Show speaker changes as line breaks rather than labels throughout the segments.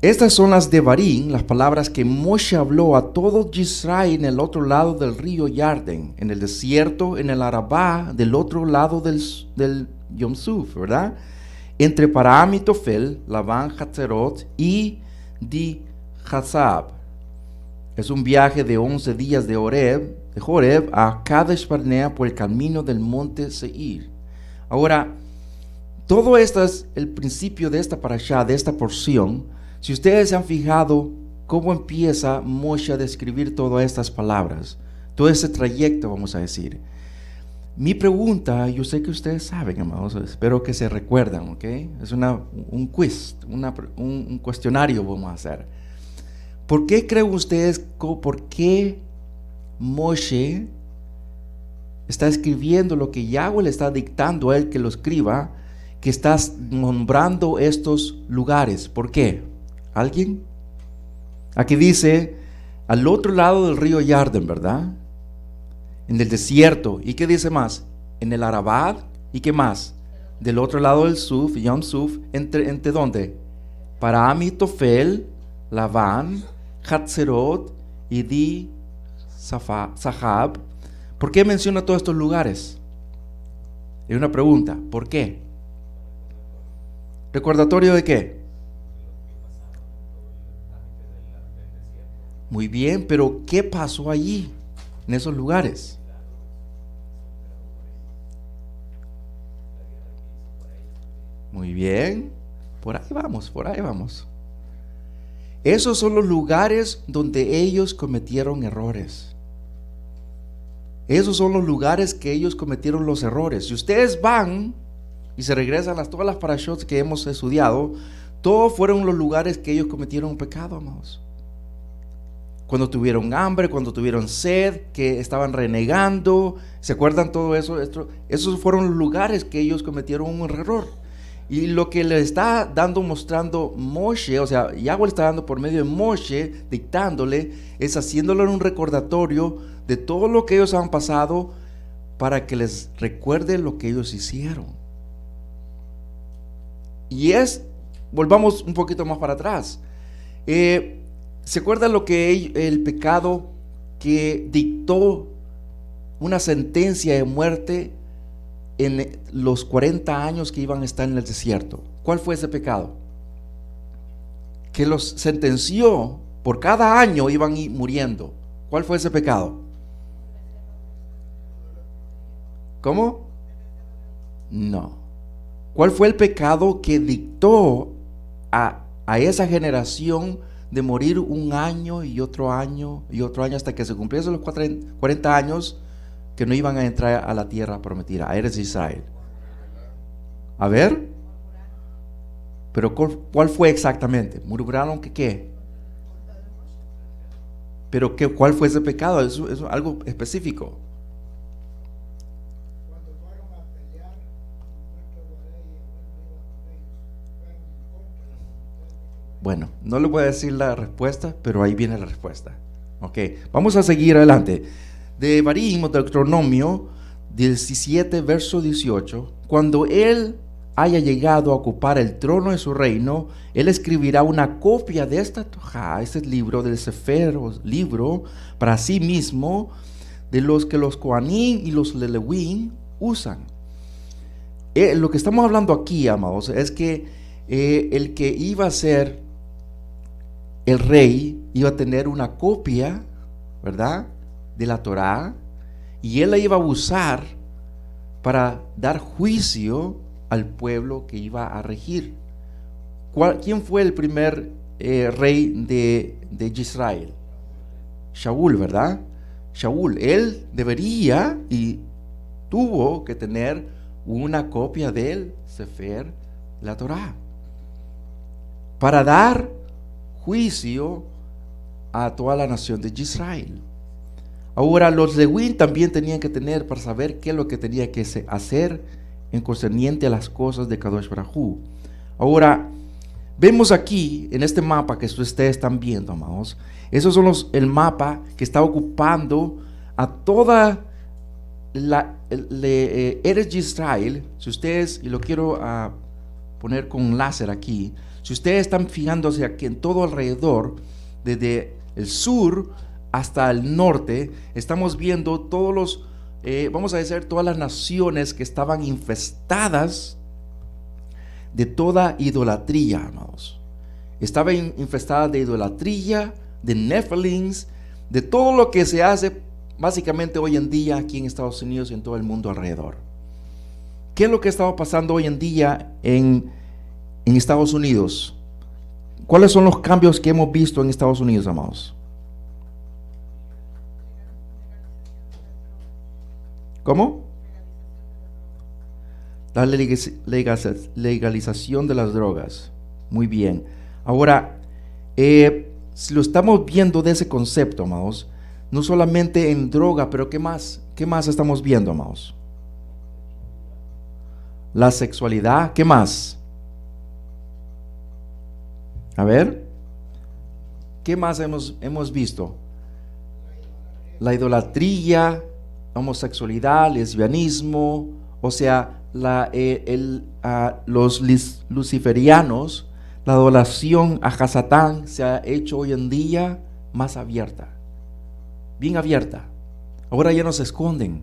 Estas son las Devarim, las palabras que Moshe habló a todo Israel en el otro lado del río Yarden, en el desierto, en el Arabá, del otro lado del Yom Suf, ¿verdad? Entre Param y Tofel, Labán, Hatzerot y Di Hazab. Es un viaje de 11 días de Horeb a Kadesh Barnea por el camino del monte Seir. Ahora, todo esto es el principio de esta parashá, de esta porción. Si ustedes se han fijado cómo empieza Moshe a describir todas estas palabras, todo ese trayecto, vamos a decir. Mi pregunta, yo sé que ustedes saben, amados, espero que se recuerdan, ¿ok? Es un quiz, un cuestionario vamos a hacer. ¿Por qué creen ustedes, por qué Moshe está escribiendo lo que Yahweh le está dictando a él que lo escriba, que está nombrando estos lugares? ¿Por qué? ¿Alguien? Aquí dice, al otro lado del río Yarden, ¿verdad? En el desierto. ¿Y qué dice más? En el Arabad. ¿Y qué más? Del otro lado del Suf, Yom Suf. ¿Entre dónde? Param y Tofel, Labán, Hatzerot y Di Sahab. ¿Por qué menciona todos estos lugares? Es una pregunta. ¿Por qué? ¿Recordatorio de qué? Muy bien, pero ¿qué pasó allí, en esos lugares? Muy bien, por ahí vamos. Esos son los lugares donde ellos cometieron errores. Esos son los lugares que ellos cometieron los errores. Si ustedes van y se regresan a todas las parashot que hemos estudiado, todos fueron los lugares que ellos cometieron un pecado, amados. Cuando tuvieron hambre, cuando tuvieron sed, que estaban renegando, ¿se acuerdan todo eso? Esos fueron los lugares que ellos cometieron un error. Y lo que le está mostrando Moshe, o sea, Yahweh le está dando por medio de Moshe, dictándole, es haciéndole un recordatorio de todo lo que ellos han pasado para que les recuerde lo que ellos hicieron. Y volvamos un poquito más para atrás. ¿Se acuerdan lo que el pecado que dictó una sentencia de muerte en los 40 años que iban a estar en el desierto? ¿Cuál fue ese pecado? Que los sentenció, por cada año iban muriendo. ¿Cuál fue ese pecado? ¿Cómo? No. ¿Cuál fue el pecado que dictó a esa generación de morir un año y otro año y otro año hasta que se cumpliesen los 40 años que no iban a entrar a la tierra prometida, a Eretz Israel? A ver, pero ¿cuál fue exactamente? ¿Murmuraron que qué? Pero ¿cuál fue ese pecado? Eso es algo específico. Bueno, no le voy a decir la respuesta, pero ahí viene la respuesta. Ok, vamos a seguir adelante. De Devarim, Deuteronomio 17, verso 18. Cuando él haya llegado a ocupar el trono de su reino, él escribirá una copia de esta Torá, este libro del Sefer, libro, para sí mismo, de los que los Kohanim y los Levim usan. Lo que estamos hablando aquí, amados, es que el que iba a ser el rey iba a tener una copia, ¿verdad?, de la Torá, y él la iba a usar para dar juicio al pueblo que iba a regir. ¿Quién fue el primer rey de Israel? Shaul, ¿verdad? Shaul. Él debería y tuvo que tener una copia del Sefer, la Torá, para dar juicio a toda la nación de Israel. Ahora, los Levim también tenían que tener para saber qué es lo que tenía que hacer en concerniente a las cosas de Kadosh Baruj Hu. Ahora, vemos aquí en este mapa que ustedes están viendo, amados, esos son el mapa que está ocupando a toda Eretz Israel. Si ustedes, y lo quiero poner con láser aquí, Si ustedes están fijándose aquí en todo alrededor, desde el sur hasta el norte, estamos viendo todos los, vamos a decir, todas las naciones que estaban infestadas de toda idolatría, amados. Estaba infestada de idolatría, de Nephilims, de todo lo que se hace básicamente hoy en día aquí en Estados Unidos y en todo el mundo alrededor. ¿Qué es lo que está pasando hoy en día en Estados Unidos? ¿Cuáles son los cambios que hemos visto en Estados Unidos, amados? ¿Cómo? La legalización de las drogas. Muy bien. Ahora, si lo estamos viendo de ese concepto, amados, no solamente en droga, pero ¿qué más? ¿Qué más estamos viendo, amados? La sexualidad, ¿qué más? A ver, ¿qué más hemos visto? La idolatría, homosexualidad, lesbianismo, o sea, los luciferianos, la adoración a Satán se ha hecho hoy en día más abierta, bien abierta. Ahora ya no se esconden.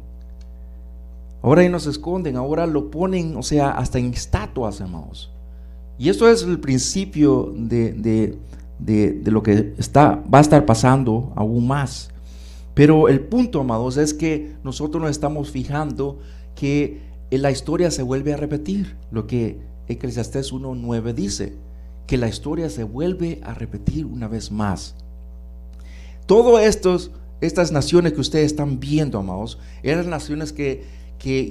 Ahora lo ponen, o sea, hasta en estatuas, hermanos. Y esto es el principio de lo que va a estar pasando aún más. Pero el punto, amados, es que nosotros nos estamos fijando que la historia se vuelve a repetir. Lo que Eclesiastés 1:9 dice, que la historia se vuelve a repetir una vez más. Todas estas naciones que ustedes están viendo, amados, eran naciones que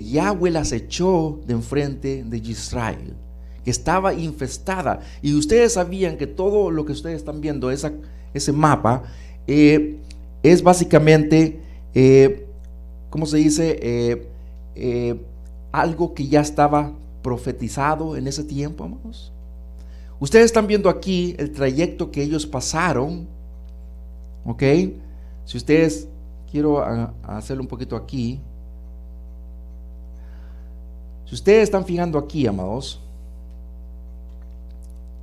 Yahweh las echó de enfrente de Israel, que estaba infestada. Y ustedes sabían que todo lo que ustedes están viendo, ese mapa, es básicamente, ¿cómo se dice? Algo que ya estaba profetizado en ese tiempo, amados. Ustedes están viendo aquí el trayecto que ellos pasaron, ¿ok? Si ustedes, quiero hacerlo un poquito aquí. Si ustedes están fijando aquí, amados,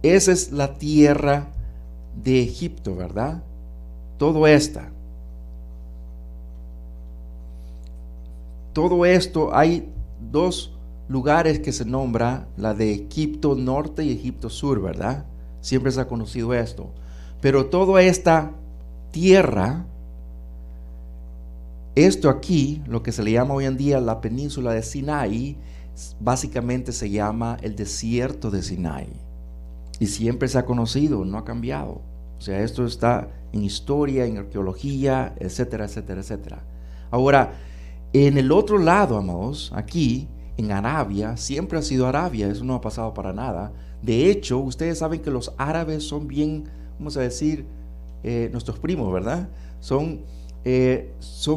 esa es la tierra de Egipto, ¿verdad? Todo esto, hay dos lugares que se nombra, la de Egipto Norte y Egipto Sur, ¿verdad? Siempre se ha conocido esto. Pero toda esta tierra, esto aquí, lo que se le llama hoy en día la península de Sinaí, básicamente se llama el desierto de Sinaí. Y siempre se ha conocido, no ha cambiado. O sea, esto está en historia, en arqueología, etcétera, etcétera, etcétera. Ahora, en el otro lado, amados, aquí en Arabia, siempre ha sido Arabia, eso no ha pasado para nada. De hecho, ustedes saben que los árabes son bien, vamos a decir, nuestros primos, ¿verdad? Son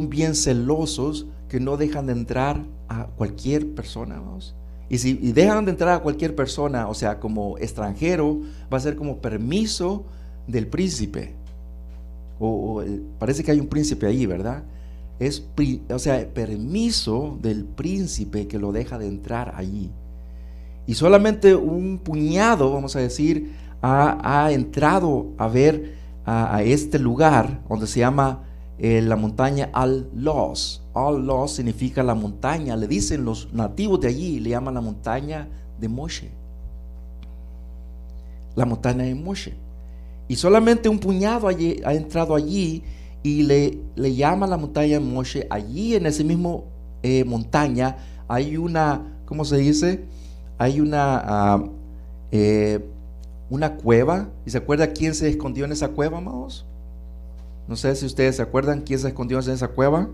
bien celosos, que no dejan de entrar a cualquier persona, vamos. Y si dejan de entrar a cualquier persona, o sea, como extranjero, va a ser como permiso del príncipe. Parece que hay un príncipe ahí, ¿verdad? O sea, permiso del príncipe que lo deja de entrar allí. Y solamente un puñado, vamos a decir, ha entrado a ver a este lugar donde se llama la montaña Al-Los. Al-Los significa la montaña, le dicen los nativos de allí, le llaman la montaña de Moshe. La montaña de Moshe. Y solamente un puñado ha entrado allí y le llama la montaña de Moshe. Allí en ese mismo montaña hay una, ¿cómo se dice? Hay una cueva. ¿Y se acuerda quién se escondió en esa cueva, amados? No sé si ustedes se acuerdan quién se escondió en esa cueva.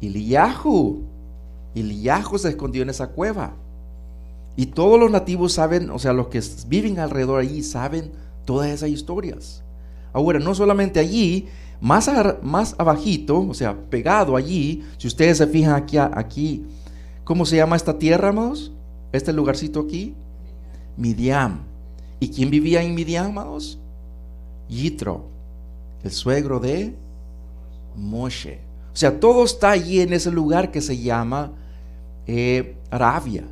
Eliyahu se escondió en esa cueva. Y todos los nativos saben, o sea, los que viven alrededor allí saben todas esas historias. Ahora, no solamente allí, más abajito, o sea, pegado allí, si ustedes se fijan aquí, ¿cómo se llama esta tierra, amados? Este lugarcito aquí, Midian. ¿Y quién vivía en Midian, amados? Yitro, el suegro de Moshe. O sea, todo está allí en ese lugar que se llama Arabia.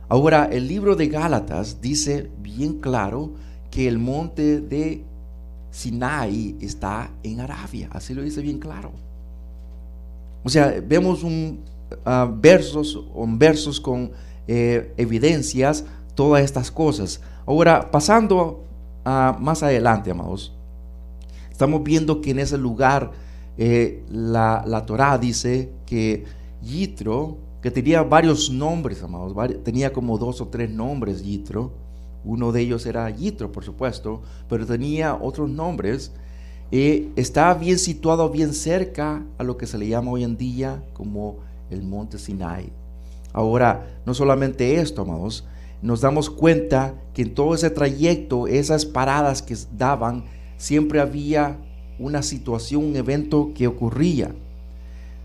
Ahora, el libro de Gálatas dice bien claro que el monte de Sinaí está en Arabia, así lo dice bien claro. O sea, vemos versos con evidencias, todas estas cosas. Ahora, pasando más adelante, amados, estamos viendo que en ese lugar la Torá dice que Yitro, que tenía varios nombres, amados, tenía como 2 o 3 nombres Yitro. Uno de ellos era Yitro, por supuesto, pero tenía otros nombres. Estaba bien situado, bien cerca a lo que se le llama hoy en día como el monte Sinai. Ahora, no solamente esto, amados, nos damos cuenta que en todo ese trayecto, esas paradas que daban, siempre había una situación, un evento que ocurría.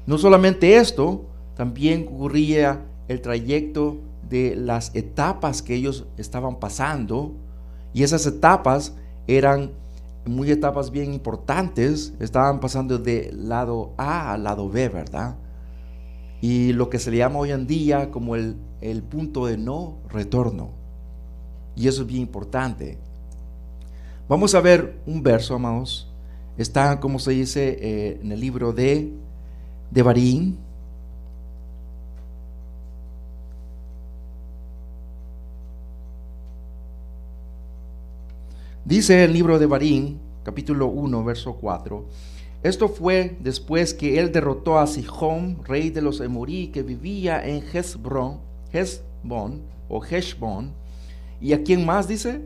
No solamente esto, también ocurría el trayecto de las etapas que ellos estaban pasando, y esas etapas eran muy etapas bien importantes. Estaban pasando de lado A al lado B, ¿verdad? Y lo que se le llama hoy en día como el punto de no retorno. Y eso es bien importante. Vamos a ver un verso, amados. Está, como se dice, en el libro de Devarim. Dice el libro de Devarim, capítulo 1, verso 4. Esto fue después que él derrotó a Sihón, rey de los Emorí, que vivía en Hesbón o Heshbón. ¿Y a quién más dice?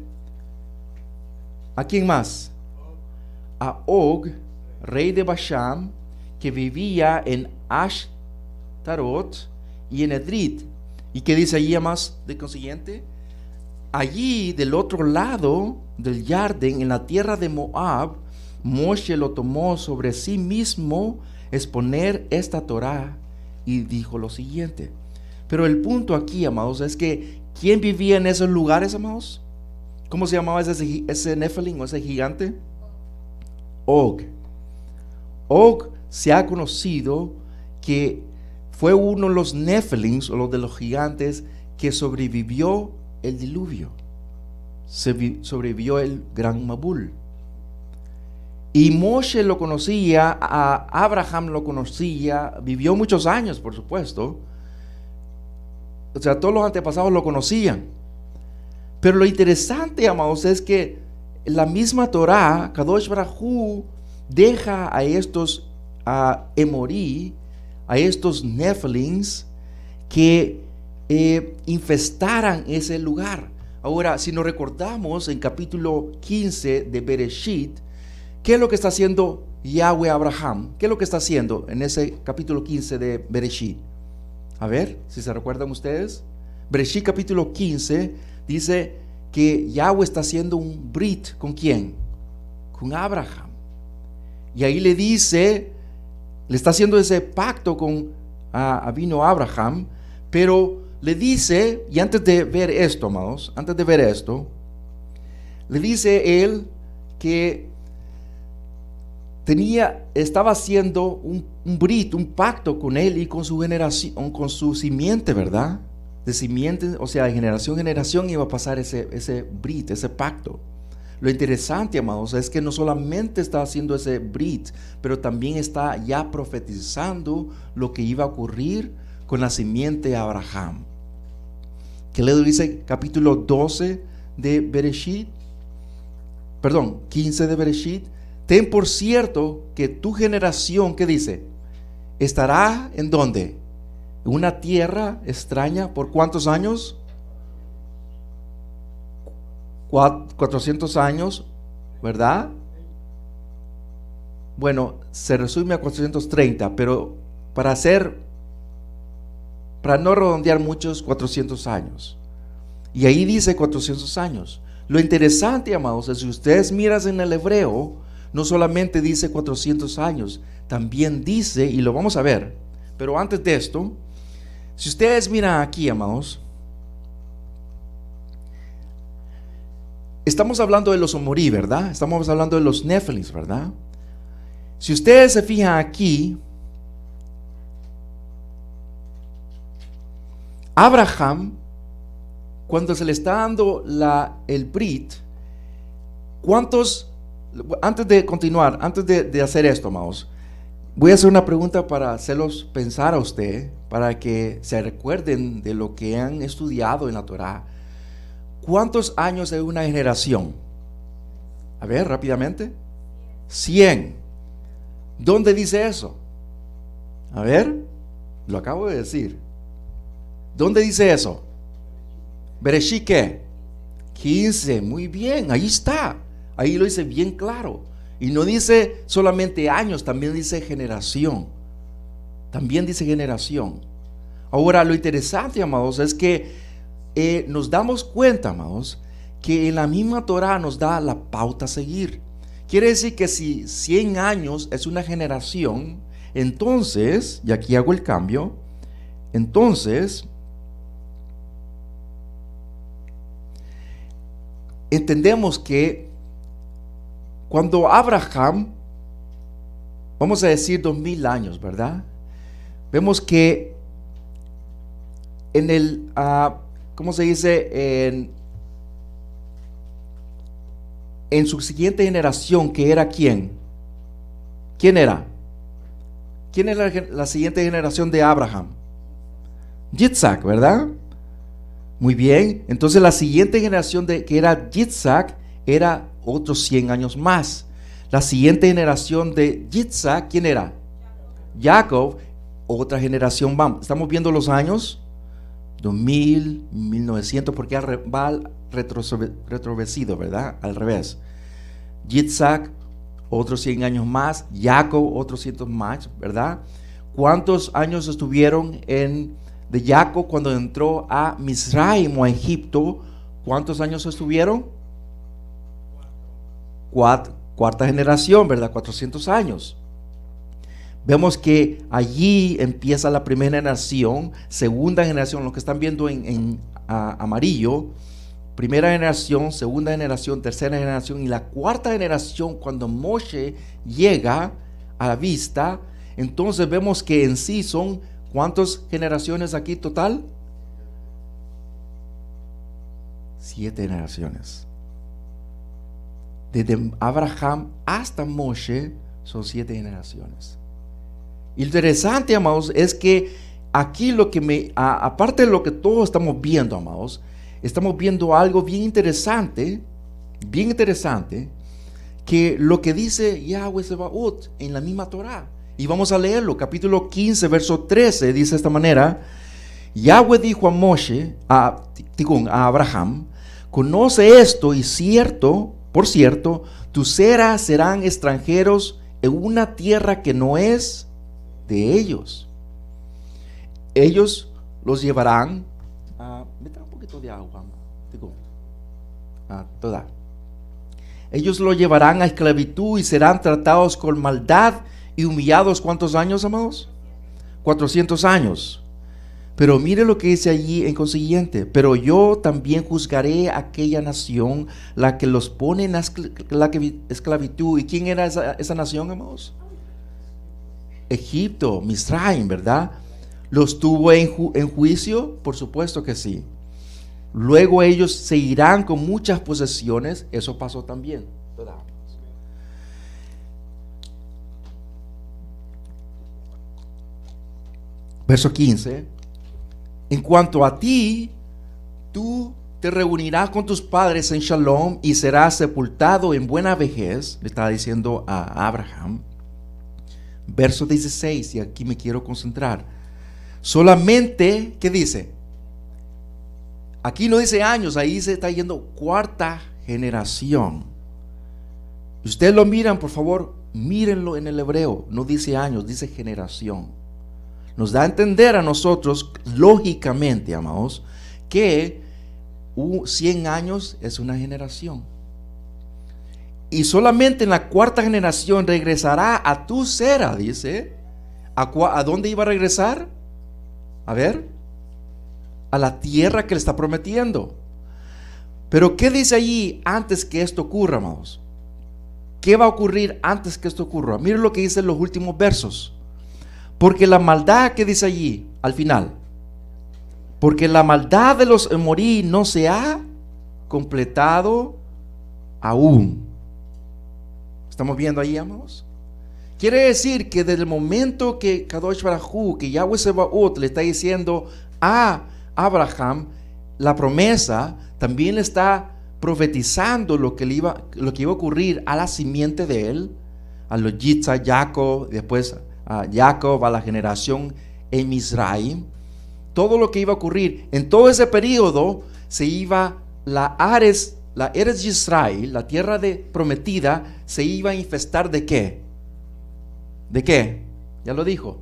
¿A quién más? A Og, rey de Basham, que vivía en Ashtarot y en Edrit. ¿Y qué dice allí más de consiguiente? Allí del otro lado del Jardín, en la tierra de Moab, Moshe lo tomó sobre sí mismo exponer esta Torá y dijo lo siguiente. Pero el punto aquí, amados, es que ¿quién vivía en esos lugares, amados? ¿Cómo se llamaba ese Nephilim o ese gigante? Og. Og se ha conocido que fue uno de los Nephilims o los de los gigantes que sobrevivió el diluvio. Sobrevivió el gran Mabul. Y Moshe lo conocía, a Abraham lo conocía, vivió muchos años, por supuesto. O sea, todos los antepasados lo conocían. Pero lo interesante, amados, es que la misma Torá, Kadosh Baruj Hu, deja a estos Emorí, a estos Nephilims, que infestaran ese lugar. Ahora, si nos recordamos en capítulo 15 de Bereshit, ¿qué es lo que está haciendo Yahweh a Abraham? ¿Qué es lo que está haciendo en ese capítulo 15 de Bereshit? A ver, si se recuerdan ustedes. Bereshit capítulo 15 dice que Yahweh está haciendo un brit. ¿Con quién? Con Abraham. Y ahí le dice, le está haciendo ese pacto con vino Abraham, pero le dice, y antes de ver esto, amados, antes de ver esto, le dice él que estaba haciendo un brit, un pacto con él y con su generación, con su simiente, ¿verdad? De simiente, o sea, de generación en generación iba a pasar ese brit, ese pacto. Lo interesante, amados, es que no solamente está haciendo ese brit, pero también está ya profetizando lo que iba a ocurrir con la simiente de Abraham. ¿Qué le dice capítulo 12 de Bereshit? Perdón, 15 de Bereshit. Ten por cierto que tu generación, ¿qué dice? Estará ¿en dónde? En una tierra extraña. ¿Por cuántos años? 400 años, ¿verdad? Bueno, se resume a 430, pero para no redondear muchos, 400 años. Y ahí dice 400 años. Lo interesante, amados, es que si ustedes miran en el hebreo, no solamente dice 400 años, también dice, y lo vamos a ver, pero antes de esto, si ustedes miran aquí, amados, estamos hablando de los Omorí, ¿verdad? Estamos hablando de los Nephilims, ¿verdad? Si ustedes se fijan aquí, Abraham cuando se le está dando el Brit, ¿cuántos, antes de continuar, antes de hacer esto, amados, voy a hacer una pregunta para hacerlos pensar a usted, para que se recuerden de lo que han estudiado en la Torá. ¿Cuántos años es una generación? A ver, rápidamente. 100. ¿Dónde dice eso? A ver, lo acabo de decir. ¿Dónde dice eso? Bereshit, ¿qué? 15, muy bien, ahí está. Ahí lo dice bien claro. Y no dice solamente años, también dice generación. También dice generación. Ahora, lo interesante, amados, es que nos damos cuenta, amados, que en la misma Torá nos da la pauta a seguir. Quiere decir que si 100 años es una generación, entonces, y aquí hago el cambio, entonces entendemos que cuando Abraham, vamos a decir 2000 años, ¿verdad? Vemos que en el, ¿cómo se dice? En su siguiente generación, que era ¿quién? ¿Quién era? ¿Quién es la siguiente generación de Abraham? Yitzhak, ¿verdad? Muy bien. Entonces la siguiente generación que era Yitzhak era otros 100 años más. La siguiente generación de Yitzhak, ¿quién era? Jacob, otra generación. Vamos, estamos viendo los años 2000, 1900, porque va retrocedido, ¿verdad? Al revés. Yitzhak, otros 100 años más. Jacob, otros 100 más, ¿verdad? ¿Cuántos años estuvieron de Jacob cuando entró a Misraim o a Egipto? ¿Cuántos años estuvieron? Cuarta generación, ¿verdad? 400 años. Vemos que allí empieza la primera generación, segunda generación, lo que están viendo en amarillo, primera generación, segunda generación, tercera generación y la cuarta generación cuando Moshe llega a la vista. Entonces vemos que en sí son, ¿cuántas generaciones aquí total? 7 generaciones. Desde Abraham hasta Moshe son 7 generaciones. Interesante, amados, es que aquí lo que aparte de lo que todos estamos viendo, amados, estamos viendo algo bien interesante, que lo que dice Yahweh Sebaot en la misma Torá. Y vamos a leerlo, capítulo 15, verso 13, dice de esta manera: Yahweh dijo a Moshe, a Abraham, conoce esto y por cierto, tus seras serán extranjeros en una tierra que no es de ellos. Ellos los llevarán me trae un poquito de agua, toda. Ellos lo llevarán a esclavitud y serán tratados con maldad y humillados. ¿Cuántos años, amados? 400 años. Pero mire lo que dice allí en consiguiente: pero yo también juzgaré a aquella nación, la que los pone en la esclavitud. ¿Y quién era esa nación, amados? Egipto, Misraim, ¿verdad? ¿Los tuvo en juicio? Por supuesto que sí. Luego ellos se irán con muchas posesiones. Eso pasó también. Verso 15. En cuanto a ti, tú te reunirás con tus padres en Shalom y serás sepultado en buena vejez. Le estaba diciendo a Abraham. Verso 16, y aquí me quiero concentrar. Solamente, ¿qué dice? Aquí no dice años, ahí se está yendo cuarta generación. Ustedes lo miran, por favor, mírenlo en el hebreo. No dice años, dice generación. Nos da a entender a nosotros, lógicamente, amados, que 100 años es una generación. Y solamente en la cuarta generación regresará a tu sera, dice. ¿A dónde iba a regresar? A ver, a la tierra que le está prometiendo. Pero ¿qué dice allí antes que esto ocurra, amados? ¿Qué va a ocurrir antes que esto ocurra? Miren lo que dice en los últimos versos. Porque la maldad que dice allí, al final, porque la maldad de los Emorí no se ha completado aún. ¿Estamos viendo ahí, amados? Quiere decir que desde el momento que Kadosh Baruj, que Yahweh Sebaot le está diciendo a Abraham la promesa, también le está profetizando lo que iba a ocurrir a la simiente de él, a los Yitzhak, Jacob, después a Jacob, a la generación en Misraim. Todo lo que iba a ocurrir en todo ese periodo, se iba la Eretz Yisrael, la tierra prometida, se iba a infestar ¿de qué? ¿De qué? Ya lo dijo.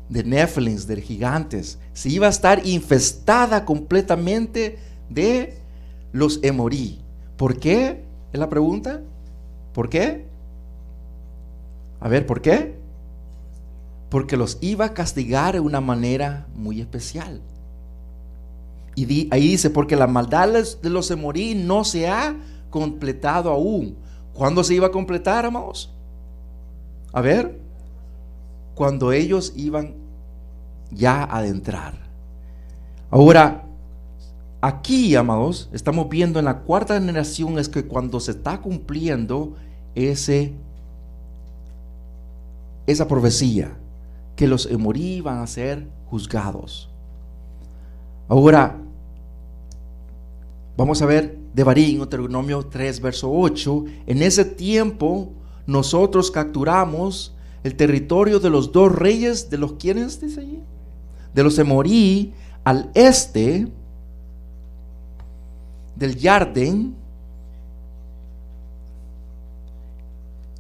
De Nephilims, de gigantes. Se iba a estar infestada completamente de los Emorí. ¿Por qué? Es la pregunta. ¿Por qué? A ver, ¿por qué? Porque los iba a castigar de una manera muy especial. Y ahí dice, porque la maldad de los Emorí no se ha completado aún. ¿Cuándo se iba a completar, amados? A ver, cuando ellos iban ya a adentrar. Ahora, aquí, amados, estamos viendo en la cuarta generación es que cuando se está cumpliendo esa profecía, que los Emorí van a ser juzgados. Ahora, vamos a ver Devarim, Deuteronomio 3, verso 8. En ese tiempo, nosotros capturamos el territorio de los dos reyes, de los quienes, dice allí, de los Emorí, al este del Jardín,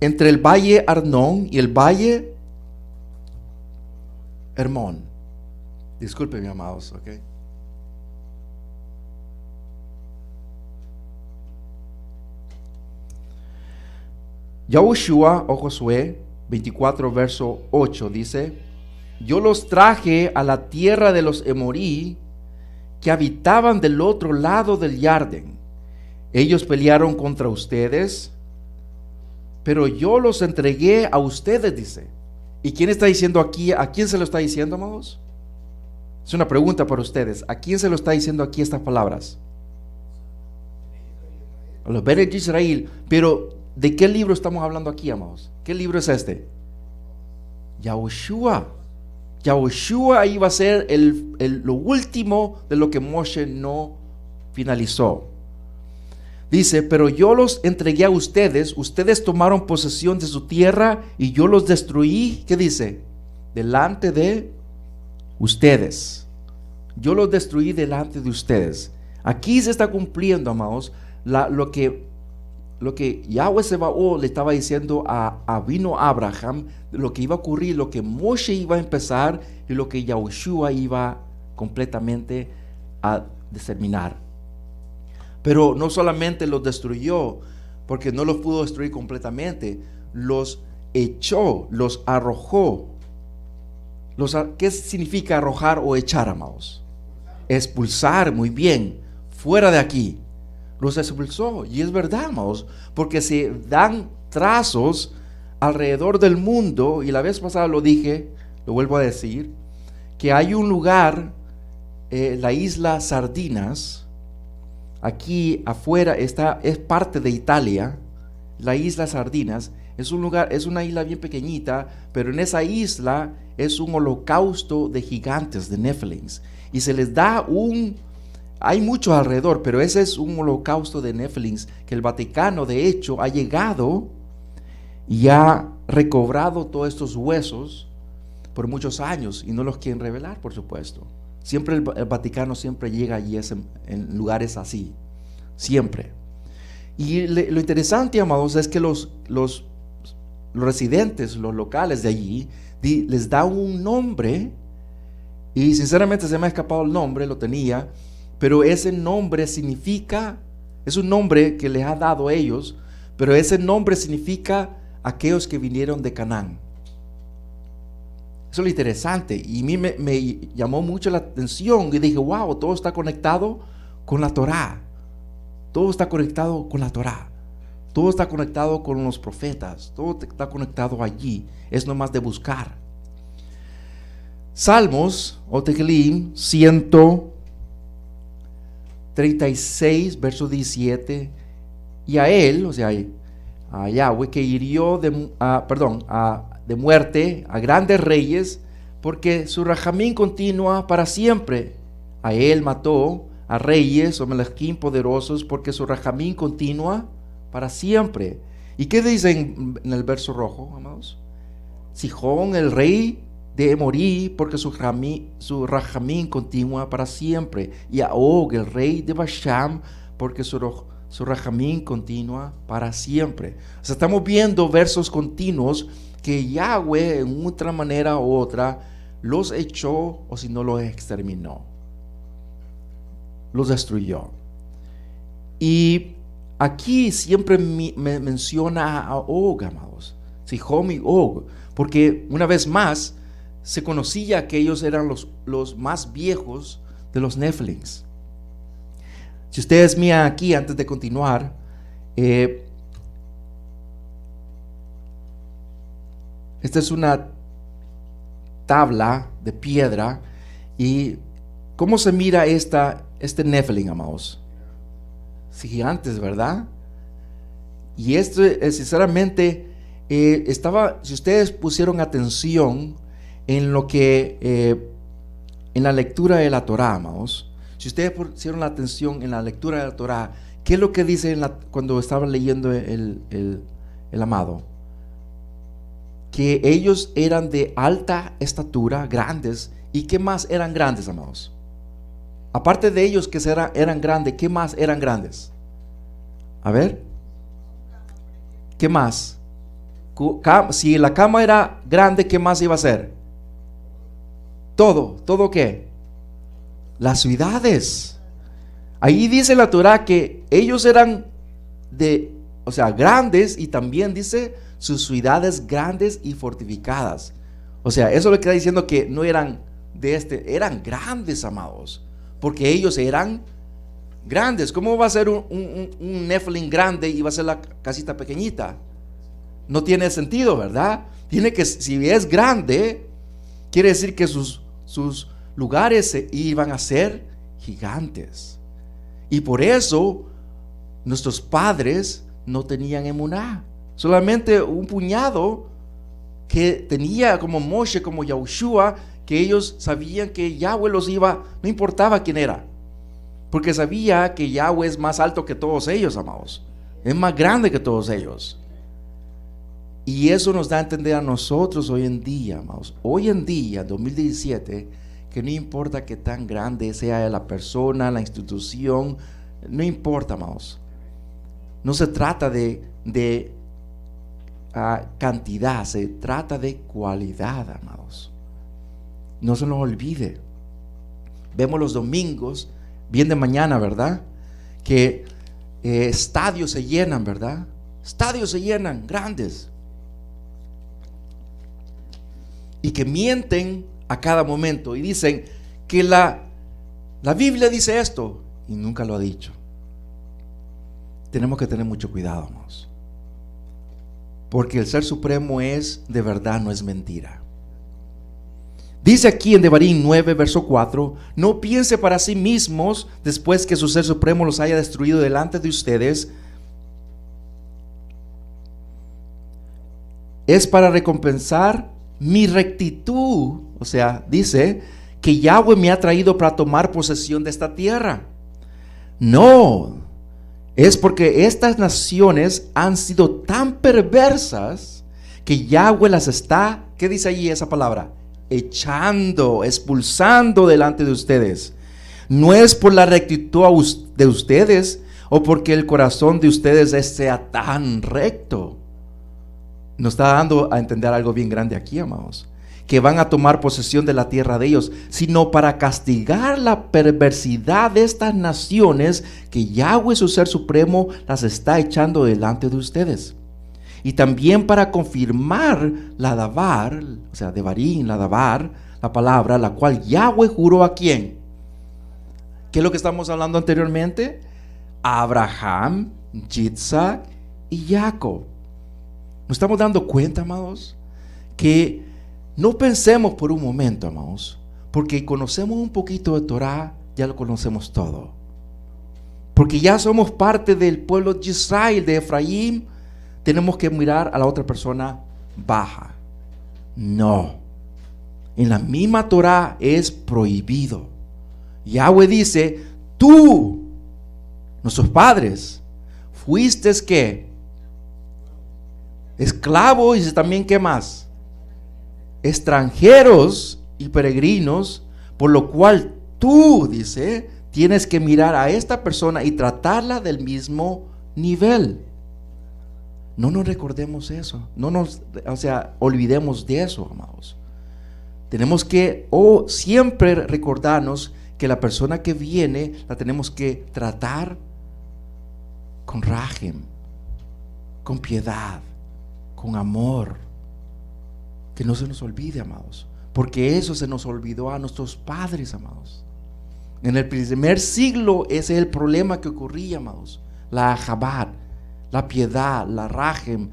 entre el valle Arnón y el valle Hermón. Disculpen, mis amados, ok. Yahushua o Josué 24 verso 8 dice: yo los traje a la tierra de los Emorí que habitaban del otro lado del Jardín. Ellos pelearon contra ustedes, pero yo los entregué a ustedes, dice. ¿Y quién está diciendo aquí? ¿A quién se lo está diciendo, amados? Es una pregunta para ustedes. ¿A quién se lo está diciendo aquí estas palabras? A los Bene Israel. Pero ¿de qué libro estamos hablando aquí, amados? ¿Qué libro es este? Yahushua. Yahushua iba a ser lo último de lo que Moshe no finalizó. Dice, pero yo los entregué a ustedes, ustedes tomaron posesión de su tierra y yo los destruí, ¿qué dice? Delante de ustedes. Yo los destruí delante de ustedes. Aquí se está cumpliendo, amados, lo que Yahweh Sebaot le estaba diciendo a vino Abraham, lo que iba a ocurrir, lo que Moshe iba a empezar y lo que Yahushua iba completamente a determinar. Pero no solamente los destruyó, porque no los pudo destruir completamente, los echó, los arrojó. ¿Qué significa arrojar o echar, amados? Expulsar, muy bien, fuera de aquí. Los expulsó, y es verdad, amados, porque se dan trazos alrededor del mundo, y la vez pasada lo dije, lo vuelvo a decir, que hay un lugar, la isla Sardinas, aquí afuera es parte de Italia. La isla Sardinas es un lugar, es una isla bien pequeñita, pero en esa isla es un holocausto de gigantes, de Nephilims, y se les da hay muchos alrededor, pero ese es un holocausto de Nephilims que el Vaticano de hecho ha llegado y ha recobrado todos estos huesos por muchos años y no los quieren revelar, por supuesto. Siempre el Vaticano siempre llega allí en lugares así, siempre. Y lo interesante, amados, es que los residentes, los locales de allí, les da un nombre, y sinceramente se me ha escapado el nombre, lo tenía, pero ese nombre significa, es un nombre que les ha dado a ellos, pero ese nombre significa aquellos que vinieron de Canaán. Eso es lo interesante, y a mí me llamó mucho la atención, y dije, wow, todo está conectado con la Torá, todo está conectado con la Torá, todo está conectado con los profetas, todo está conectado allí, es nomás de buscar. Salmos, o Tehilim 100, 36, verso 17, y a él, o sea, a Yahweh, que hirió de muerte a grandes reyes, porque su rajamín continúa para siempre. A él mató a reyes o melechim poderosos, porque su rajamín continúa para siempre. ¿Y qué dicen en el verso rojo, amados? Sihón, el rey de Emorí, porque su rajamín continúa para siempre. Y a Og, el rey de Basham, porque su rajamín continúa para siempre. O sea, estamos viendo versos continuos que Yahweh en otra manera u otra los echó, o si no los exterminó, los destruyó. Y aquí siempre me menciona a Og, amados, Sihón y Og, porque una vez más se conocía que ellos eran los más viejos de los Nephilims. Si ustedes miran aquí, antes de continuar, esta es una tabla de piedra. ¿Y cómo se mira este Nephilim, amados? Sí, gigantes, ¿verdad? Y esto, sinceramente, si ustedes pusieron atención en lo que, en la lectura de la Torá, amados, si ustedes pusieron la atención en la lectura de la Torá, ¿qué es lo que dice cuando estaba leyendo el amado? Que ellos eran de alta estatura, grandes. ¿Y qué más eran grandes, amados? Aparte de ellos que eran grandes, ¿qué más eran grandes? A ver, ¿qué más? Si la cama era grande, ¿qué más iba a ser? ¿Todo qué? Las ciudades. Ahí dice la Torá que ellos eran grandes, y también dice sus ciudades grandes y fortificadas. O sea, eso le queda diciendo que no eran eran grandes, amados, porque ellos eran grandes. ¿Cómo va a ser un Nephilim grande y va a ser la casita pequeñita? No tiene sentido, ¿verdad? Si es grande, quiere decir que sus lugares iban a ser gigantes. Y por eso nuestros padres no tenían emuná. Solamente un puñado que tenía, como Moshe, como Yahushua, que ellos sabían que Yahweh no importaba quién era, porque sabía que Yahweh es más alto que todos ellos, amados. Es más grande que todos ellos. Y eso nos da a entender a nosotros hoy en día, amados. Hoy en día, 2017, que no importa qué tan grande sea la persona, la institución, no importa, amados. No se trata de cantidad, se trata de cualidad, amados. No se nos olvide. Vemos los domingos, bien de mañana, ¿verdad? Que estadios se llenan, ¿verdad? Estadios se llenan, grandes. Y que mienten a cada momento y dicen que la Biblia dice esto y nunca lo ha dicho. Tenemos que tener mucho cuidado, amados, porque el Ser Supremo es de verdad, no es mentira. Dice aquí en Devarim 9, verso 4: no piense para sí mismos, después que su Ser Supremo los haya destruido delante de ustedes, es para recompensar mi rectitud. O sea, dice que Yahweh me ha traído para tomar posesión de esta tierra. No, es porque estas naciones han sido tan perversas que Yahweh las está, ¿qué dice allí esa palabra? Echando, expulsando delante de ustedes. No es por la rectitud de ustedes o porque el corazón de ustedes sea tan recto. Nos está dando a entender algo bien grande aquí, amados, que van a tomar posesión de la tierra de ellos, sino para castigar la perversidad de estas naciones que Yahweh, su Ser Supremo, las está echando delante de ustedes. Y también para confirmar la davar, o sea, Devarim, la davar, la palabra, la cual Yahweh juró a ¿quién? ¿Qué es lo que estamos hablando anteriormente? A Abraham, Yitzhak y Jacob. ¿Nos estamos dando cuenta, amados? Que no pensemos por un momento, amados, porque conocemos un poquito de Torah, ya lo conocemos todo. porque ya somos parte del pueblo de Israel, de Efraín, tenemos que mirar a la otra persona baja. No. En la misma Torah es prohibido. Yahweh dice, tú, nuestros padres, fuiste ¿qué? Esclavos y también ¿qué más? Extranjeros y peregrinos, por lo cual tú, dice, tienes que mirar a esta persona y tratarla del mismo nivel. No nos recordemos eso, olvidemos de eso, amados. Tenemos que siempre recordarnos que la persona que viene la tenemos que tratar con rajem, con piedad, con amor. Que no se nos olvide, amados, porque eso se nos olvidó a nuestros padres, amados. En el primer siglo ese es el problema que ocurría, amados. La ahabat, la piedad, la rajem,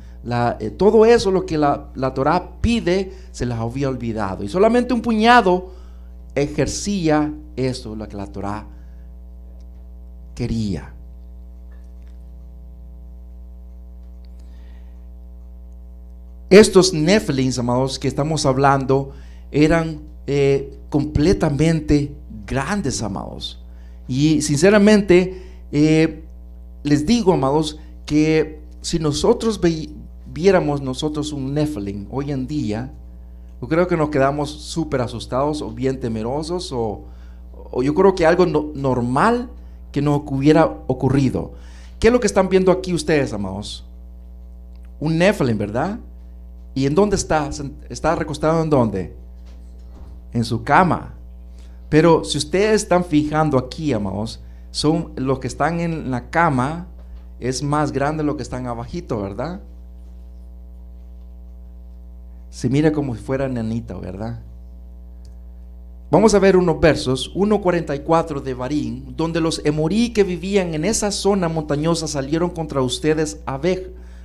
todo eso lo que la Torah pide se les había olvidado, y solamente un puñado ejercía esto, lo que la Torah quería. Estos Nephilims, amados, que estamos hablando, eran completamente grandes, amados. Y sinceramente, les digo, amados, que si nosotros viéramos nosotros un Nephilim hoy en día, yo creo que nos quedamos súper asustados o bien temerosos, o yo creo que algo normal que no hubiera ocurrido. ¿Qué es lo que están viendo aquí ustedes, amados? Un Nephilim, ¿verdad? ¿Y en dónde está? ¿Está recostado en dónde? En su cama. Pero si ustedes están fijando aquí, amados, son los que están en la cama, es más grande lo que están abajito, ¿verdad? Se mira como si fuera nenita, ¿verdad? Vamos a ver unos versos, 1:44 de Barín, donde los emorí que vivían en esa zona montañosa salieron contra ustedes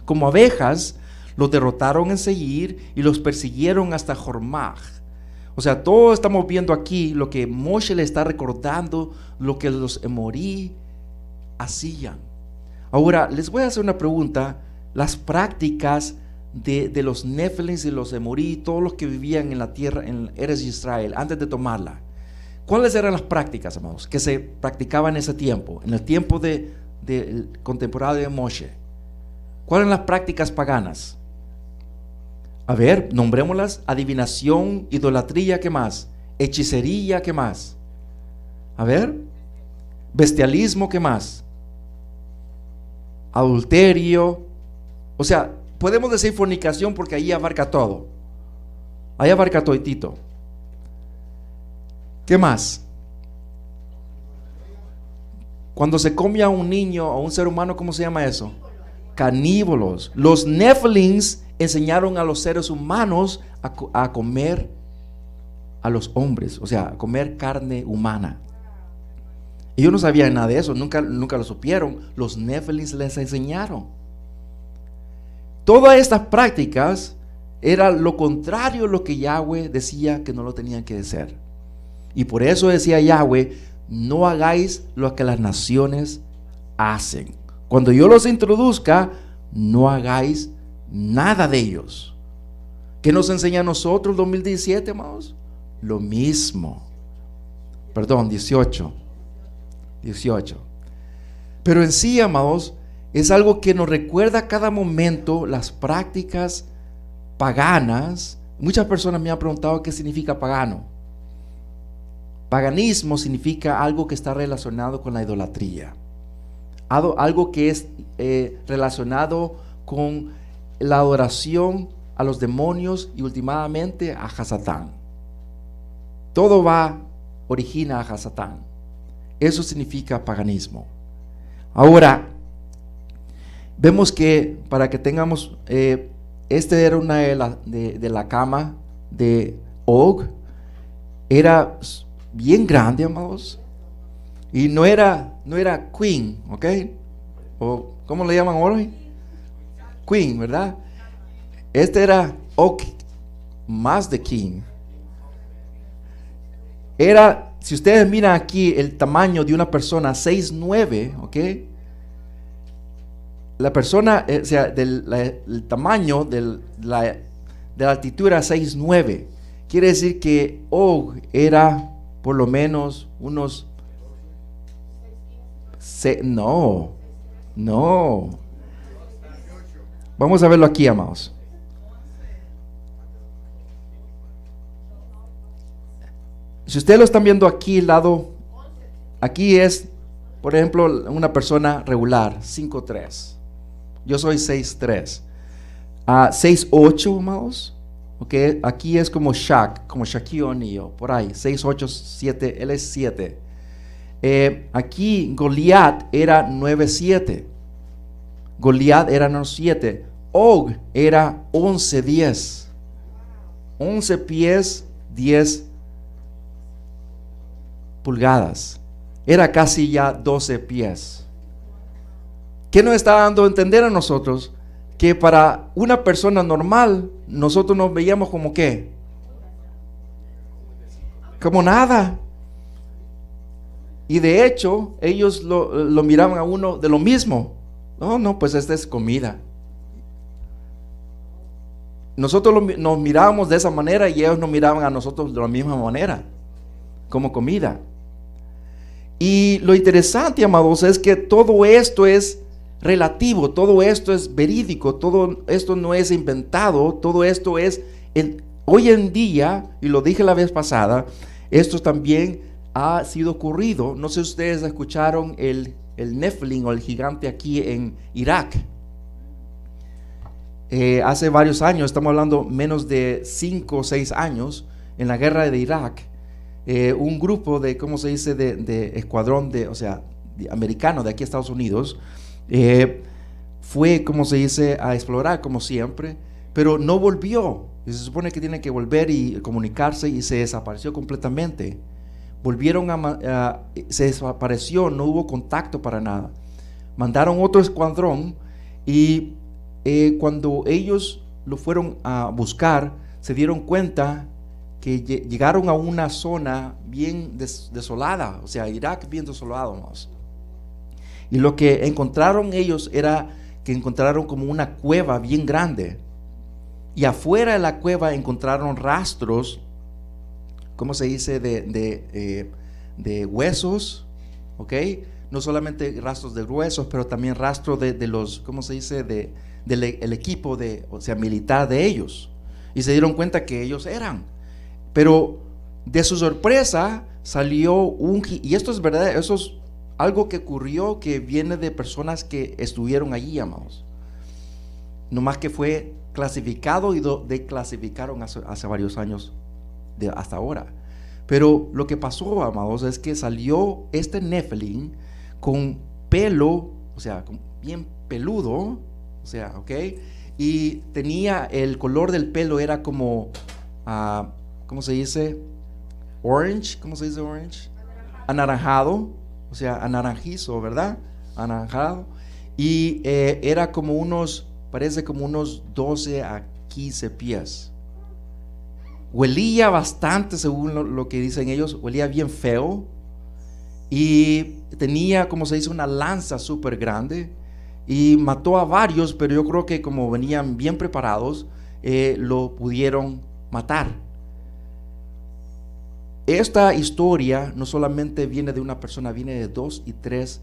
como abejas, los derrotaron en Seir y los persiguieron hasta Jormaj. O sea, todos estamos viendo aquí lo que Moshe le está recordando, lo que los emorí hacían. Ahora, les voy a hacer una pregunta. Las prácticas de los Nephilims y los emorí, todos los que vivían en la tierra, en Eretz Israel, antes de tomarla, ¿cuáles eran las prácticas, amados, que se practicaban en ese tiempo, en el tiempo del contemporáneo de Moshe? ¿Cuáles eran las prácticas paganas? A ver, nombrémoslas: adivinación, idolatría, ¿qué más? Hechicería, ¿qué más? A ver, bestialismo, ¿qué más? Adulterio. O sea, podemos decir fornicación porque ahí abarca todo. Ahí abarca toditito. ¿Qué más? Cuando se come a un niño o a un ser humano, ¿cómo se llama eso? Caníbalos. Los Nephilims enseñaron a los seres humanos a comer a los hombres, o sea, a comer carne humana. Ellos no sabían nada de eso, nunca lo supieron. Los Nephilims les enseñaron. Todas estas prácticas era lo contrario a lo que Yahweh decía que no lo tenían que hacer. Y por eso decía Yahweh: no hagáis lo que las naciones hacen. Cuando yo los introduzca, no hagáis nada de ellos. ¿Qué nos enseña a nosotros 2017, amados? Lo mismo. Perdón, 18. Pero en sí, amados, es algo que nos recuerda a cada momento las prácticas paganas. Muchas personas me han preguntado qué significa pagano. Paganismo significa algo que está relacionado con la idolatría, algo que es relacionado con la adoración a los demonios y últimamente a Hasatán. Todo origina a Hasatán. Eso significa paganismo. Ahora, vemos que para que tengamos, este era una de la cama de Og. Era bien grande, amados, y no era queen, ¿ok? O ¿cómo le llaman ahora? Queen, ¿verdad? Este era Og más de king. Era si ustedes miran aquí el tamaño de una persona 6'9", ¿ok? La persona, o sea, el tamaño de la altitud era 6'9". Quiere decir que Og era por lo menos unos... no. Vamos a verlo aquí, amados. Si ustedes lo están viendo aquí, el lado, aquí es, por ejemplo, una persona regular, 5'3". Yo soy 6'3". 6'8", amados. Okay, aquí es como Shaq, como Shaquille O'Neal, por ahí, 6'8", 7, él es 7. Aquí Goliat era 9'7". Goliat era 9'7". Og era 11'10". 11 pies, 10 pulgadas. Era casi ya 12 pies. ¿Qué nos está dando a entender a nosotros? Que para una persona normal, nosotros nos veíamos como ¿qué? Como nada. Y de hecho, ellos lo miraban a uno de lo mismo. No, pues esta es comida. Nosotros nos mirábamos de esa manera y ellos nos miraban a nosotros de la misma manera, como comida. Y lo interesante, amados, es que todo esto es relativo, todo esto es verídico, todo esto no es inventado, todo esto es, hoy en día, y lo dije la vez pasada, esto también ha sido ocurrido. No sé si ustedes escucharon el Nephilim o el gigante aquí en Irak. Hace varios años, estamos hablando menos de 5 o 6 años, en la guerra de Irak, un grupo de, ¿cómo se dice?, de escuadrón americano de aquí a Estados Unidos, fue, como se dice, a explorar como siempre, pero no volvió. Y se supone que tiene que volver y comunicarse, y se desapareció completamente. Volvieron se desapareció, no hubo contacto para nada. Mandaron otro escuadrón y cuando ellos lo fueron a buscar, se dieron cuenta que llegaron a una zona bien desolada, o sea, Irak bien desolado más. Y lo que encontraron ellos era que encontraron como una cueva bien grande. Y afuera de la cueva encontraron rastros, ¿cómo se dice?, de huesos, ¿ok? No solamente rastros de huesos, pero también rastros de los, ¿cómo se dice?, del equipo militar de ellos. Y se dieron cuenta que ellos eran. Pero de su sorpresa salió y esto es verdad, eso es algo que ocurrió, que viene de personas que estuvieron allí, amados. No más que fue clasificado y declasificaron hace varios años hasta ahora. Pero lo que pasó, amados, es que salió este Nephilim con pelo, o sea, bien peludo, o sea, ¿ok? Y tenía el color del pelo, era como, ¿cómo se dice? Orange, ¿cómo se dice orange? Anaranjado, o sea, anaranjizo, ¿verdad? Anaranjado. Y era como parece como unos 12 a 15 pies. Huelía bastante, según lo que dicen ellos, huelía bien feo. Y tenía, como se dice, una lanza súper grande. Y mató a varios, pero yo creo que como venían bien preparados, lo pudieron matar. Esta historia no solamente viene de una persona, viene de 2 y 3,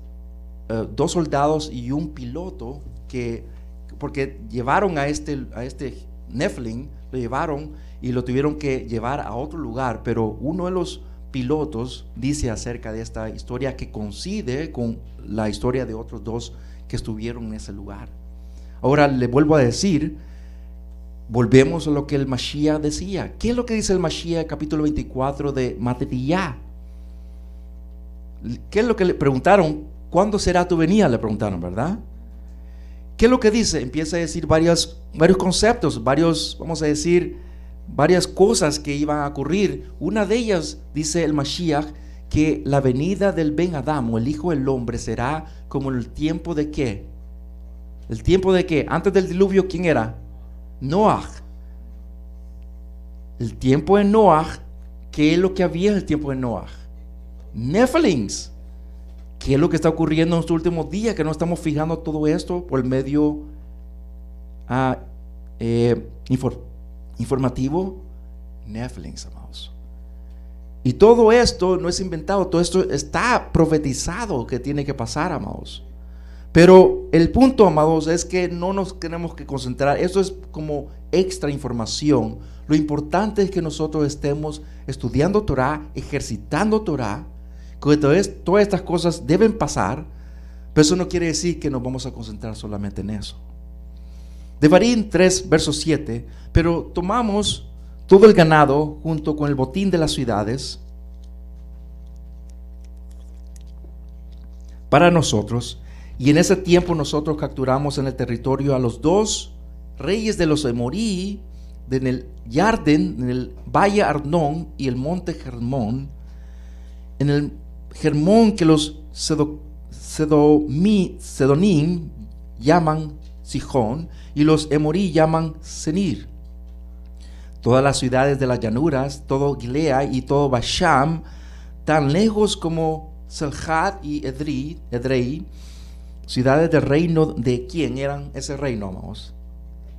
2 soldados y un piloto, porque llevaron a este Nephilim, lo llevaron y lo tuvieron que llevar a otro lugar, pero uno de los pilotos dice acerca de esta historia que coincide con la historia de otros 2 que estuvieron en ese lugar. Ahora le vuelvo a decir, volvemos a lo que el Mashiach decía. ¿Qué es lo que dice el Mashiach, capítulo 24 de Matitiyah? ¿Qué es lo que le preguntaron? ¿Cuándo será tu venida? Le preguntaron, ¿verdad? ¿Qué es lo que dice? Empieza a decir varios conceptos, vamos a decir, varias cosas que iban a ocurrir. Una de ellas, dice el Mashiach, que la venida del Ben Adam, o el Hijo del Hombre, será como el tiempo de ¿qué? ¿El tiempo de qué? Antes del diluvio, ¿quién era? Noah. El tiempo de Noah, ¿qué es lo que había en el tiempo de Noah? Nephilims. ¿Qué es lo que está ocurriendo en estos últimos días? Que no estamos fijando todo esto por el medio informativo. Nephilims, amados. Y todo esto no es inventado, todo esto está profetizado que tiene que pasar, amados. Pero el punto, amados, es que no nos tenemos que concentrar. Esto es como extra información. Lo importante es que nosotros estemos estudiando Torah, ejercitando Torah, que todas estas cosas deben pasar, pero eso no quiere decir que nos vamos a concentrar solamente en eso. Devarim 3, verso 7, pero tomamos todo el ganado junto con el botín de las ciudades para nosotros, y en ese tiempo nosotros capturamos en el territorio a los 2 reyes de los Emorí, en el Yarden, en el valle Arnón y el monte Hermón, en el Hermón que los Sedonim llaman Sijón y los Emorí llaman Senir. Todas las ciudades de las llanuras, todo Gilea y todo Basham, tan lejos como Selhat y Edrei, ciudades del reino de quién eran ese reino, amados,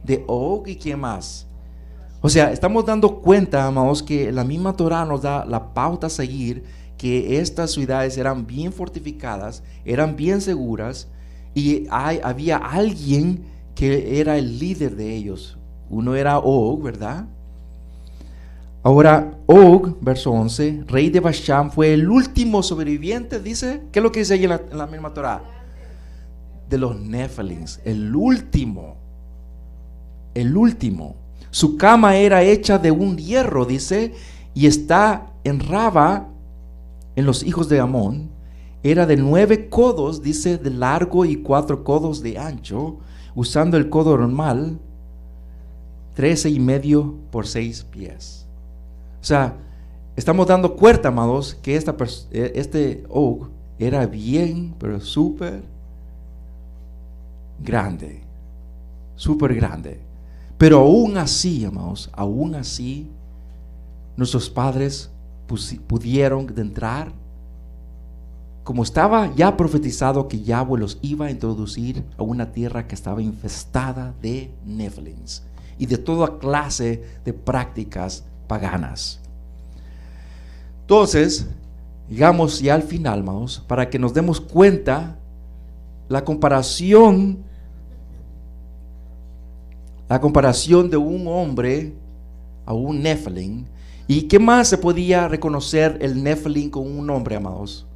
de Og y quién más. O sea, estamos dando cuenta, amados, que la misma Torah nos da la pauta a seguir, que estas ciudades eran bien fortificadas, eran bien seguras, y había alguien que era el líder de ellos. Uno era Og, ¿verdad? Ahora, Og, verso 11, rey de Basham, fue el último sobreviviente, dice. ¿Qué es lo que dice ahí en la misma Torah? De los Nephilims, el último. Su cama era hecha de un hierro, dice, y está en Raba, en los hijos de Amón. Era de 9 codos, dice, de largo y 4 codos de ancho, usando el codo normal, 13.5 por 6 pies. O sea, estamos dando cuenta, amados, que este Og era bien, pero súper grande. Pero aún así, amados, nuestros padres pudieron entrar, como estaba ya profetizado que Yahweh los iba a introducir a una tierra que estaba infestada de Nephilims y de toda clase de prácticas paganas. Entonces, llegamos ya al final, amados, para que nos demos cuenta la comparación de un hombre a un Nephilim. ¿Y qué más se podía reconocer el Nephilim con un hombre, amados?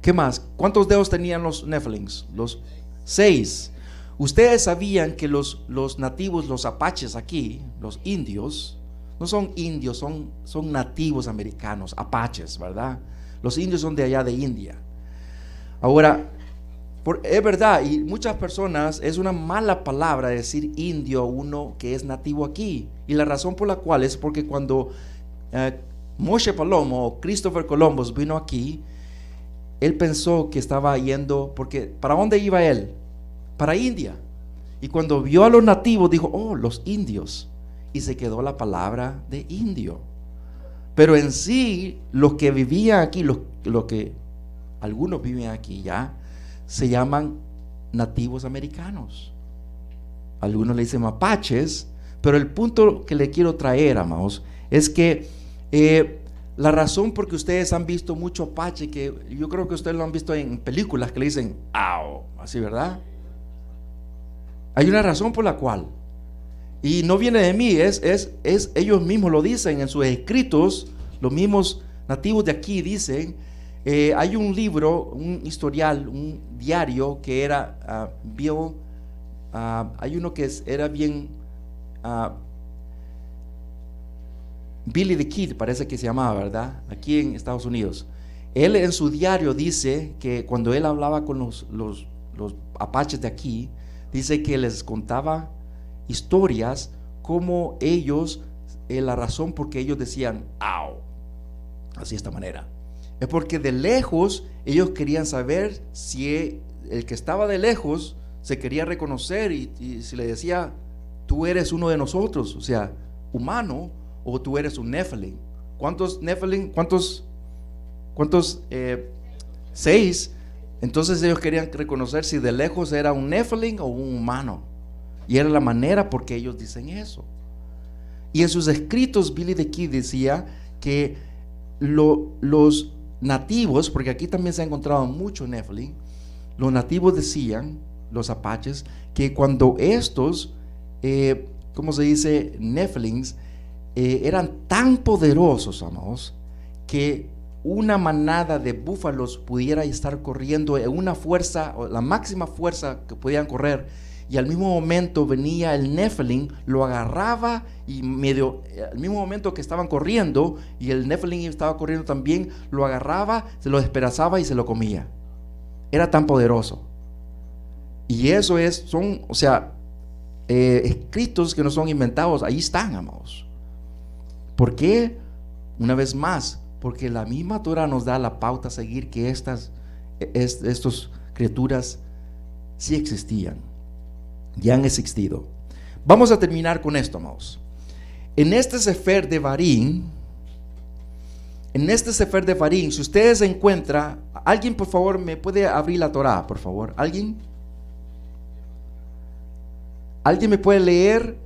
¿Qué más? ¿Cuántos dedos tenían los Nephilims? Los 6. Ustedes sabían que los nativos, los apaches aquí, los indios, no son indios, son nativos americanos, apaches, ¿verdad? Los indios son de allá de India. Ahora, es verdad, y muchas personas, es una mala palabra decir indio a uno que es nativo aquí. Y la razón por la cual es porque cuando Moshe Palomo o Christopher Columbus vino aquí, él pensó que estaba yendo, porque ¿para dónde iba él? Para India. Y cuando vio a los nativos dijo, oh, los indios. Y se quedó la palabra de indio. Pero en sí, los que vivían aquí, los que algunos viven aquí ya, se llaman nativos americanos. Algunos le dicen mapaches, pero el punto que le quiero traer, amados, es que la razón por que ustedes han visto mucho apache, que yo creo que ustedes lo han visto en películas que le dicen "au", así, ¿verdad? Hay una razón por la cual, y no viene de mí, es ellos mismos lo dicen en sus escritos. Los mismos nativos de aquí dicen, hay un libro, un historial, un diario que era hay uno que era bien Billy the Kid, parece que se llamaba, ¿verdad? Aquí en Estados Unidos. Él en su diario dice que cuando él hablaba con los apaches de aquí, dice que les contaba historias como ellos, la razón por que ellos decían "au", así de esta manera, es porque de lejos ellos querían saber si el que estaba de lejos se quería reconocer y si le decía tú eres uno de nosotros, o sea, humano, o tú eres un Nephilim. ¿Cuántos Nephilim? ¿Cuántos ¿Cuántos? 6. Entonces ellos querían reconocer si de lejos era un Nephilim o un humano. Y era la manera porque ellos dicen eso. Y en sus escritos Billy the Kid decía que los nativos, porque aquí también se ha encontrado mucho Nephilim, los nativos decían, los apaches, que cuando estos, ¿cómo se dice? Nephilims, eran tan poderosos, amados, que una manada de búfalos pudiera estar corriendo en una fuerza, la máxima fuerza que podían correr, y al mismo momento venía el Nephilim, lo agarraba y al mismo momento que estaban corriendo y el Nephilim estaba corriendo también, lo agarraba, se lo despedazaba y se lo comía. Era tan poderoso. Y eso son, o sea, escritos que no son inventados, ahí están, amados. ¿Por qué? Una vez más, porque la misma Torah nos da la pauta a seguir que estas criaturas sí existían, ya han existido. Vamos a terminar con esto, amados. En este Sefer de Varim, si ustedes encuentran, alguien por favor me puede abrir la Torah, por favor, ¿alguien me puede leer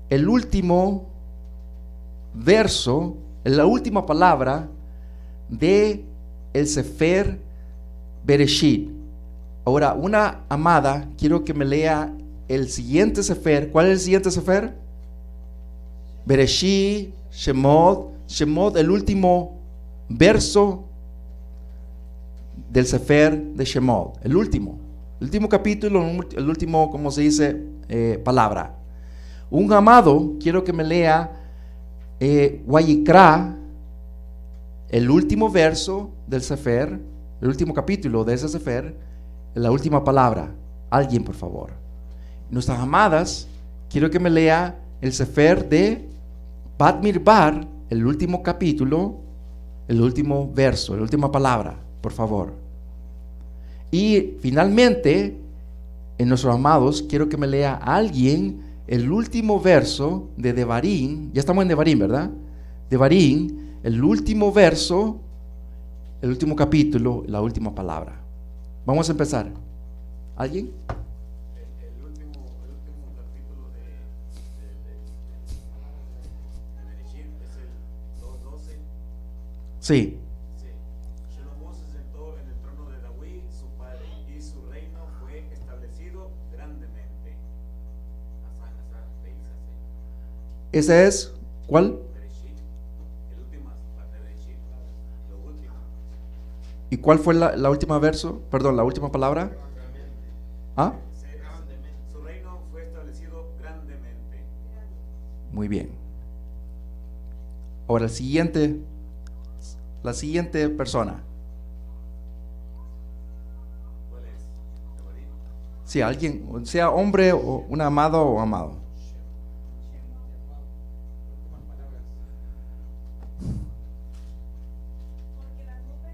el último verso, la última palabra de el Sefer Bereshit? Ahora, una amada, quiero que me lea el siguiente Sefer. ¿Cuál es el siguiente Sefer? Bereshit, Shemot, el último verso del Sefer de Shemot, el último capítulo, el último, ¿cómo se dice? Palabra. Un amado, quiero que me lea Wayikra, el último verso del Sefer, el último capítulo de ese Sefer, la última palabra. Alguien, por favor. Nuestras amadas, quiero que me lea el Sefer de Bat Mirbar, el último capítulo, el último verso, la última palabra, por favor. Y finalmente, en nuestros amados, quiero que me lea alguien el último verso de Devarim. Ya estamos en Devarim, ¿verdad? Devarim, el último verso, el último capítulo, la última palabra. Vamos a empezar. ¿Alguien?
El último capítulo de Bereshit es el 2:12.
Sí.
Shlomo se sentó en el trono de David, su padre, y su reino fue establecido grandemente.
¿Ese es cuál?
Bereshit, el último, Bereshit, lo último.
¿Y cuál fue la última verso? Perdón, la última palabra. ¿Ah?
Su reino fue establecido grandemente.
Muy bien. Ahora la siguiente persona.
¿Cuál es? ¿Devarim?
Sí, alguien, sea hombre o un amado o amado.
Porque la nube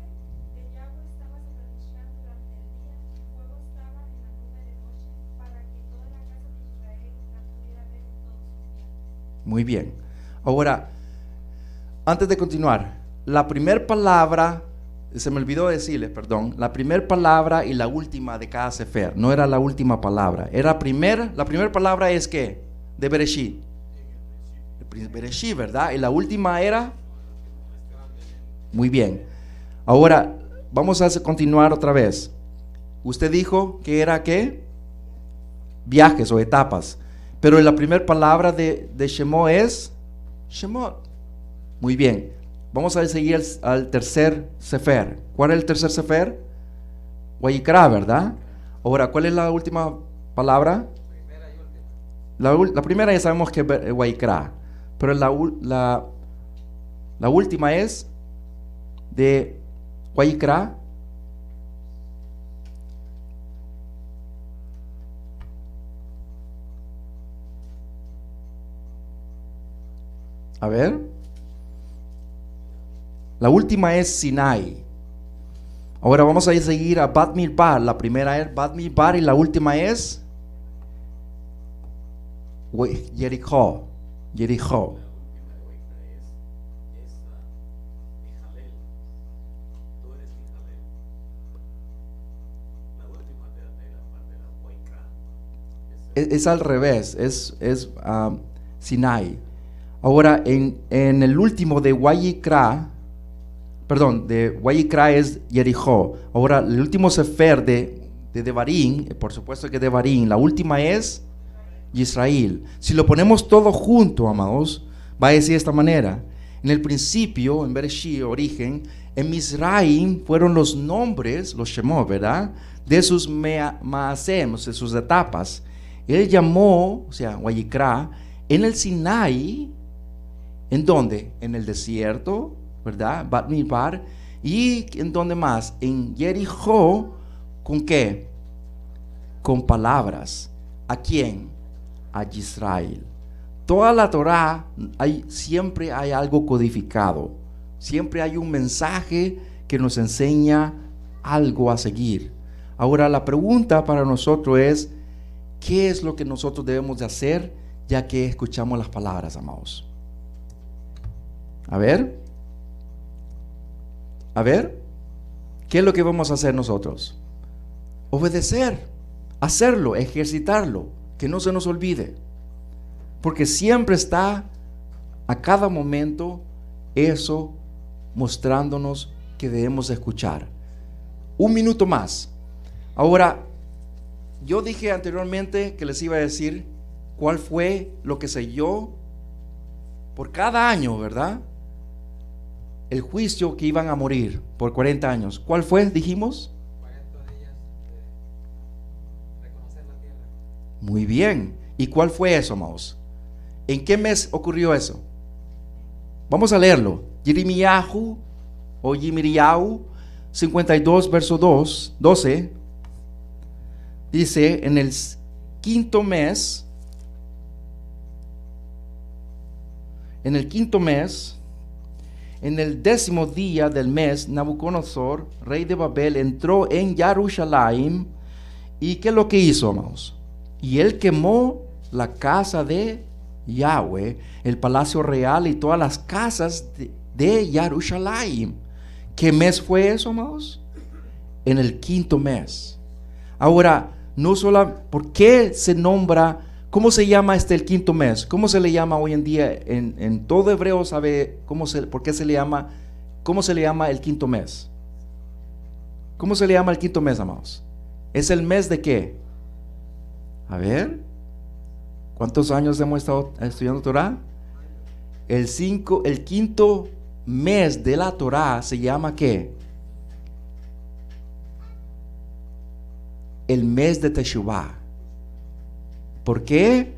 de Yahweh estaba sobre Mishkan durante el día, y fuego estaba en la nube de noche, para que toda la casa de Israel la pudiera ver en todos sus días.
Muy bien. Ahora, antes de continuar, la primera palabra, se me olvidó decirles, perdón, la primera palabra y la última de cada sefer, no era la última palabra, era la primera palabra es ¿qué? De Bereshit. Bereshit, ¿verdad? Y la última era. Muy bien. Ahora, vamos a continuar otra vez. Usted dijo que era ¿qué? Viajes o etapas. Pero la primera palabra de Shemot es Shemot. Muy bien. Vamos a seguir al tercer Sefer. ¿Cuál es el tercer Sefer? Wayikra, ¿verdad? Ahora, ¿cuál es la última palabra? La primera ya sabemos que es Wayikra. Pero la última es de Wayikra. A ver. La última es Sinai. Ahora vamos a seguir a Bat Midbar. La primera es Bat Midbar y la última es Jericó. es al revés, Sinai. Ahora, en el último de Wayikra, de Wayikra es Jericó. Ahora, el último sefer de Devarim, por supuesto que Devarim, la última es Israel. Si lo ponemos todo junto, amados, va a decir de esta manera: en el principio, en Bereshit, origen, en Mizraim fueron los nombres, los Shemot, ¿verdad?, de sus Maasem, de sus etapas. Él llamó, o sea, Wayikra, en el Sinai. ¿En dónde? En el desierto, ¿verdad? Bat Midbar. ¿Y en dónde más? En Jericó. ¿Con qué? Con palabras. ¿A quién? A Israel. Toda la Torá, siempre hay algo codificado. Siempre hay un mensaje que nos enseña algo a seguir. Ahora, la pregunta para nosotros es: ¿qué es lo que nosotros debemos de hacer ya que escuchamos las palabras, amados? A ver, ¿qué es lo que vamos a hacer nosotros? Obedecer, hacerlo, ejercitarlo, que no se nos olvide, porque siempre está a cada momento eso mostrándonos que debemos escuchar. Un minuto más. Ahora, yo dije anteriormente que les iba a decir cuál fue lo que selló por cada año, ¿verdad?, el juicio que iban a morir por 40 años. ¿Cuál fue? Dijimos
40 días de reconocer la tierra.
Muy bien. ¿Y cuál fue eso, amados? ¿En qué mes ocurrió eso? Vamos a leerlo. Yirmiyahu o Yirmiyahu 52 verso 12 dice: en el quinto mes, en el 10º día del mes, Nabucodonosor, rey de Babel, entró en Jerusalén. ¿Y qué es lo que hizo, amados? Y él quemó la casa de Yahweh, el palacio real y todas las casas de Jerusalén. ¿Qué mes fue eso, amados? En el quinto mes. Ahora, no solo, ¿por qué se nombra? ¿Cómo se llama el quinto mes? ¿Cómo se le llama hoy en día? En todo hebreo sabe por qué se le llama, ¿cómo se le llama el quinto mes? ¿Cómo se le llama el quinto mes, amados? ¿Es el mes de qué? A ver, ¿cuántos años hemos estado estudiando Torah? El quinto mes de la Torah se llama ¿qué? El mes de Teshuvah. ¿Por qué?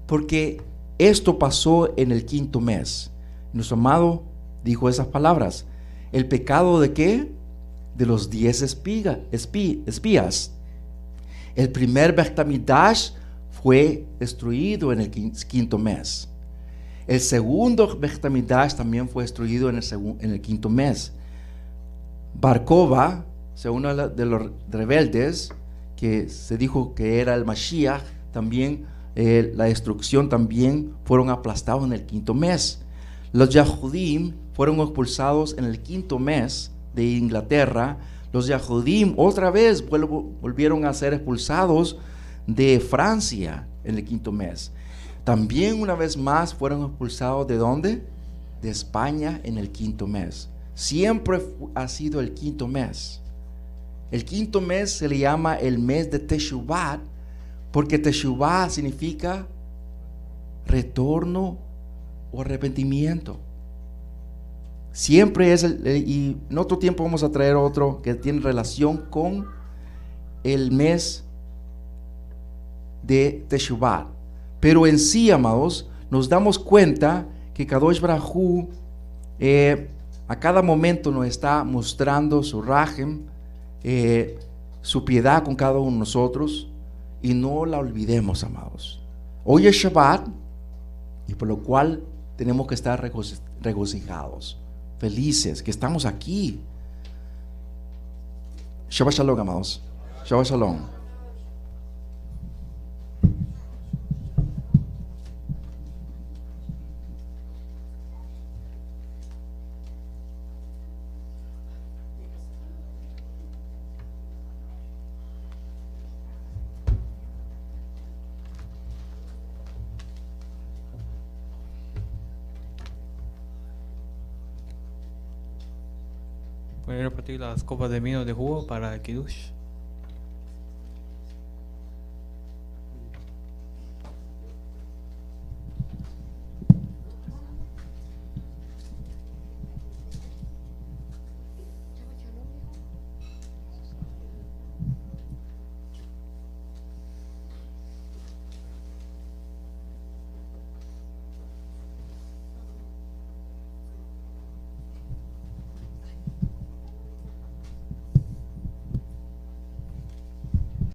Porque esto pasó en el quinto mes. Nuestro amado dijo esas palabras. ¿El pecado de qué? De los 10 espías. El primer Beit Hamikdash fue destruido en el quinto mes. El segundo Beit Hamikdash también fue destruido en el quinto mes. Bar Kokhba, uno de los rebeldes, que se dijo que era el Mashiach, también la destrucción también fueron aplastados en el quinto mes. Los Yahudim fueron expulsados en el quinto mes de Inglaterra. Los Yahudim otra vez volvieron a ser expulsados de Francia en el quinto mes. También una vez más fueron expulsados ¿de dónde? De España en el quinto mes. Siempre ha sido el quinto mes. El quinto mes se le llama el mes de Teshuvah, porque Teshuvah significa retorno o arrepentimiento. Siempre es y en otro tiempo vamos a traer otro que tiene relación con el mes de Teshuvah. Pero en sí, amados, nos damos cuenta que Kadosh Baruj Hu a cada momento nos está mostrando su rajem, su piedad con cada uno de nosotros, y no la olvidemos, amados. Hoy es Shabbat, y por lo cual tenemos que estar regocijados, felices que estamos aquí. Shabbat Shalom, amados. Shabbat Shalom.
Voy a repartir las copas de vino de jugo para el Kiddush.